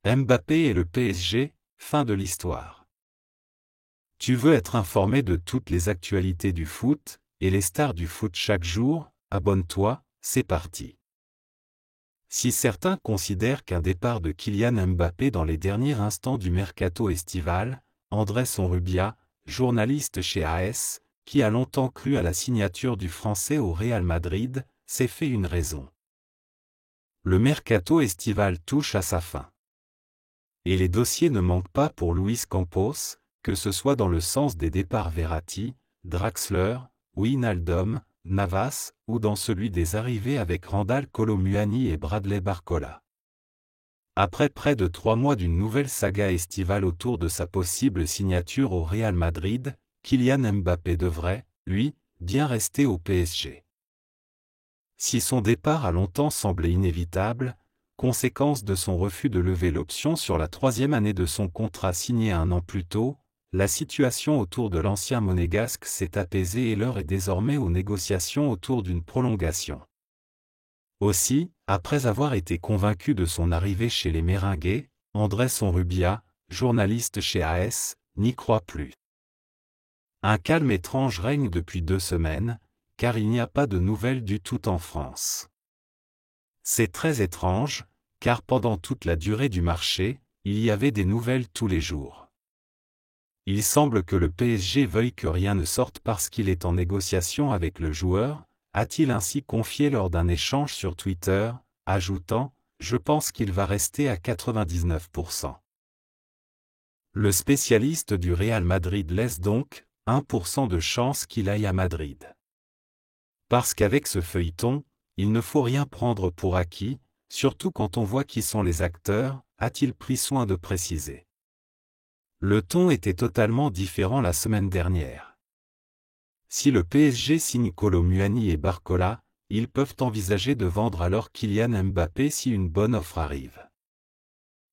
Mbappé et le PSG, fin de l'histoire. Tu veux être informé de toutes les actualités du foot, et les stars du foot chaque jour? Abonne-toi, c'est parti. Si certains considèrent qu'un départ de Kylian Mbappé dans les derniers instants du mercato estival, Andrés Onrubia, journaliste chez AS, qui a longtemps cru à la signature du Français au Real Madrid, s'est fait une raison. Le mercato estival touche à sa fin. Et les dossiers ne manquent pas pour Luis Campos, que ce soit dans le sens des départs Verratti, Draxler, Wijnaldum, Navas, ou dans celui des arrivées avec Randal Kolo Muani et Bradley Barcola. Après près de 3 mois d'une nouvelle saga estivale autour de sa possible signature au Real Madrid, Kylian Mbappé devrait, lui, bien rester au PSG. Si son départ a longtemps semblé inévitable, conséquence de son refus de lever l'option sur la 3e année de son contrat signé 1 an plus tôt, la situation autour de l'ancien monégasque s'est apaisée et l'heure est désormais aux négociations autour d'une prolongation. Aussi, après avoir été convaincu de son arrivée chez les Merengues, Andrés Onrubia, journaliste chez AS, n'y croit plus. Un calme étrange règne depuis 2 semaines, car il n'y a pas de nouvelles du tout en France. C'est très étrange, car pendant toute la durée du marché, il y avait des nouvelles tous les jours. Il semble que le PSG veuille que rien ne sorte parce qu'il est en négociation avec le joueur, a-t-il ainsi confié lors d'un échange sur Twitter, ajoutant « Je pense qu'il va rester à 99%. » Le spécialiste du Real Madrid laisse donc 1% de chance qu'il aille à Madrid. Parce qu'avec ce feuilleton, il ne faut rien prendre pour acquis, surtout quand on voit qui sont les acteurs, a-t-il pris soin de préciser. Le ton était totalement différent la semaine dernière. Si le PSG signe Kolo Muani et Barcola, ils peuvent envisager de vendre alors Kylian Mbappé si une bonne offre arrive.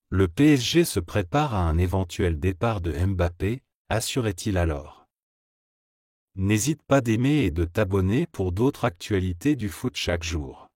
Le PSG se prépare à un éventuel départ de Mbappé, assurait-il alors. N'hésite pas d'aimer et de t'abonner pour d'autres actualités du foot chaque jour.